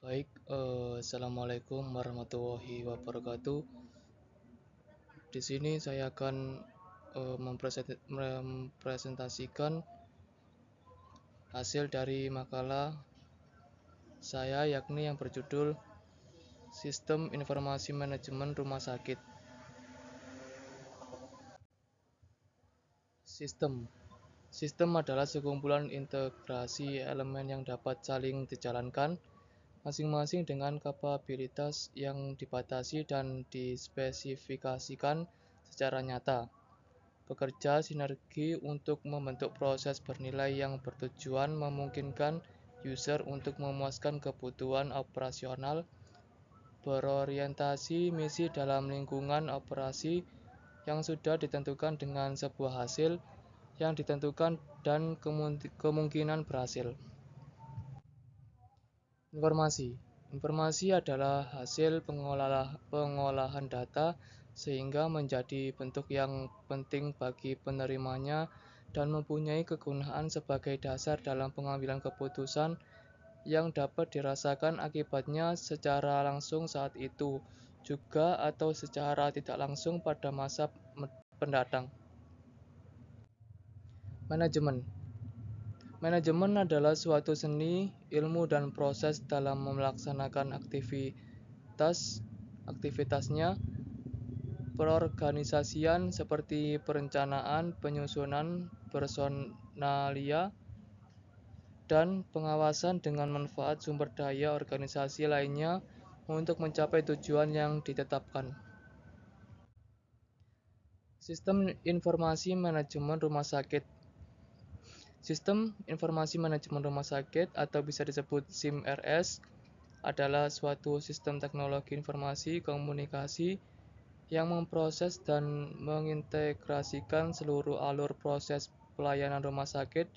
Assalamualaikum warahmatullahi wabarakatuh. Di sini saya akan mempresentasikan hasil dari makalah saya, yakni yang berjudul Sistem Informasi Manajemen Rumah Sakit. Sistem adalah sekumpulan integrasi elemen yang dapat saling dijalankan, masing-masing dengan kapabilitas yang dibatasi dan dispesifikasikan secara nyata. Bekerja sinergi untuk membentuk proses bernilai yang bertujuan memungkinkan user untuk memuaskan kebutuhan operasional, berorientasi misi dalam lingkungan operasi yang sudah ditentukan dengan sebuah hasil yang ditentukan dan kemungkinan berhasil. Informasi adalah hasil pengolahan data sehingga menjadi bentuk yang penting bagi penerimanya dan mempunyai kegunaan sebagai dasar dalam pengambilan keputusan yang dapat dirasakan akibatnya secara langsung saat itu juga atau secara tidak langsung pada masa mendatang. Manajemen adalah suatu seni, ilmu, dan proses dalam melaksanakan aktivitasnya. Perorganisasian seperti perencanaan, penyusunan personalia, dan pengawasan dengan manfaat sumber daya organisasi lainnya untuk mencapai tujuan yang ditetapkan. Sistem Informasi Manajemen Rumah Sakit. Sistem Informasi Manajemen Rumah Sakit atau bisa disebut SIM-RS adalah suatu sistem teknologi informasi komunikasi yang memproses dan mengintegrasikan seluruh alur proses pelayanan rumah sakit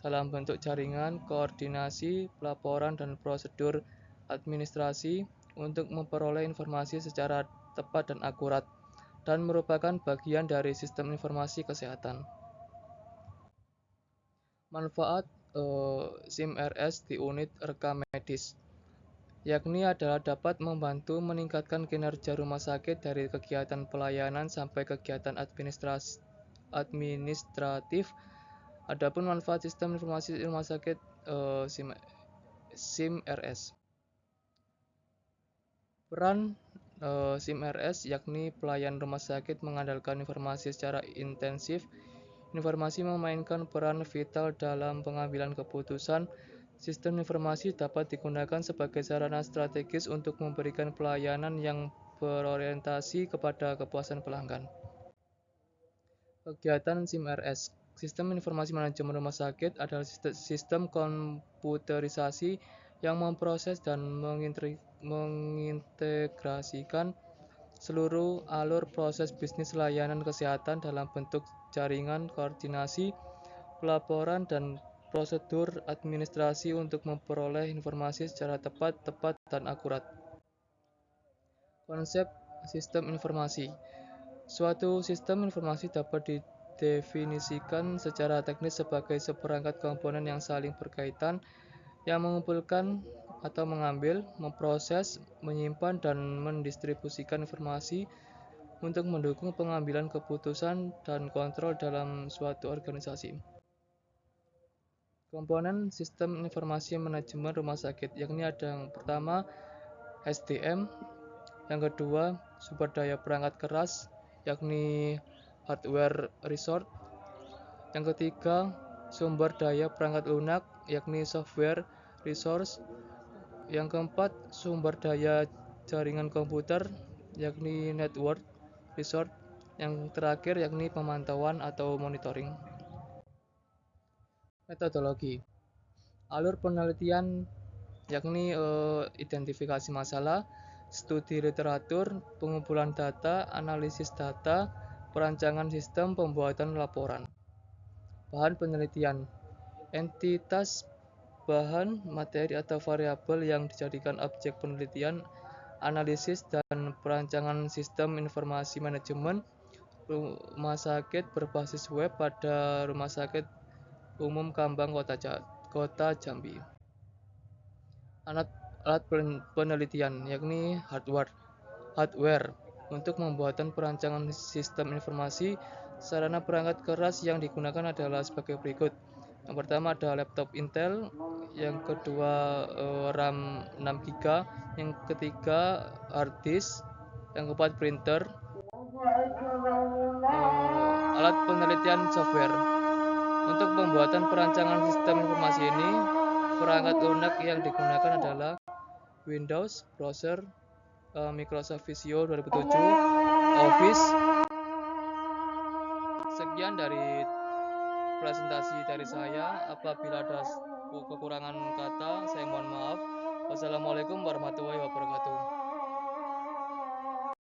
dalam bentuk jaringan, koordinasi, pelaporan, dan prosedur administrasi untuk memperoleh informasi secara tepat dan akurat, dan merupakan bagian dari sistem informasi kesehatan. Manfaat SIM-RS di unit rekam medis, yakni adalah dapat membantu meningkatkan kinerja rumah sakit dari kegiatan pelayanan sampai kegiatan administratif. Adapun manfaat sistem informasi rumah sakit SIM-RS. Peran SIM-RS yakni pelayan rumah sakit mengandalkan informasi secara intensif. Informasi memainkan peran vital dalam pengambilan keputusan. Sistem informasi dapat digunakan sebagai sarana strategis untuk memberikan pelayanan yang berorientasi kepada kepuasan pelanggan. Kegiatan SIM-RS. Sistem Informasi Manajemen Rumah Sakit adalah sistem komputerisasi yang memproses dan mengintegrasikan seluruh alur proses bisnis layanan kesehatan dalam bentuk jaringan, koordinasi, pelaporan, dan prosedur administrasi untuk memperoleh informasi secara tepat, dan akurat. Konsep sistem informasi. Suatu sistem informasi dapat didefinisikan secara teknis sebagai seperangkat komponen yang saling berkaitan, yang mengumpulkan atau mengambil, memproses, menyimpan, dan mendistribusikan informasi untuk mendukung pengambilan keputusan dan kontrol dalam suatu organisasi. Komponen sistem informasi manajemen rumah sakit, yakni ada yang pertama SDM, yang kedua sumber daya perangkat keras, yakni hardware resource, yang ketiga sumber daya perangkat lunak, yakni software resource, yang keempat sumber daya jaringan komputer, yakni network resource, yang terakhir yakni pemantauan atau monitoring. Metodologi. Alur penelitian yakni identifikasi masalah, studi literatur, pengumpulan data, analisis data, perancangan sistem, pembuatan laporan. Bahan penelitian. Entitas, bahan, materi atau variabel yang dijadikan objek penelitian, analisis dan perancangan sistem informasi manajemen rumah sakit berbasis web pada Rumah Sakit Umum Kambang Kota Jambi. alat penelitian, yakni hardware untuk pembuatan perancangan sistem informasi. Sarana perangkat keras yang digunakan adalah sebagai berikut. Yang pertama ada laptop Intel, yang kedua RAM 6 GB, yang ketiga hard disk, yang keempat printer. Alat penelitian software. Untuk pembuatan perancangan sistem informasi ini, perangkat lunak yang digunakan adalah Windows, browser, Microsoft Visio 2007, Office. Sekian dari presentasi dari saya. Apabila ada kekurangan kata, saya mohon maaf. Wassalamualaikum warahmatullahi wabarakatuh.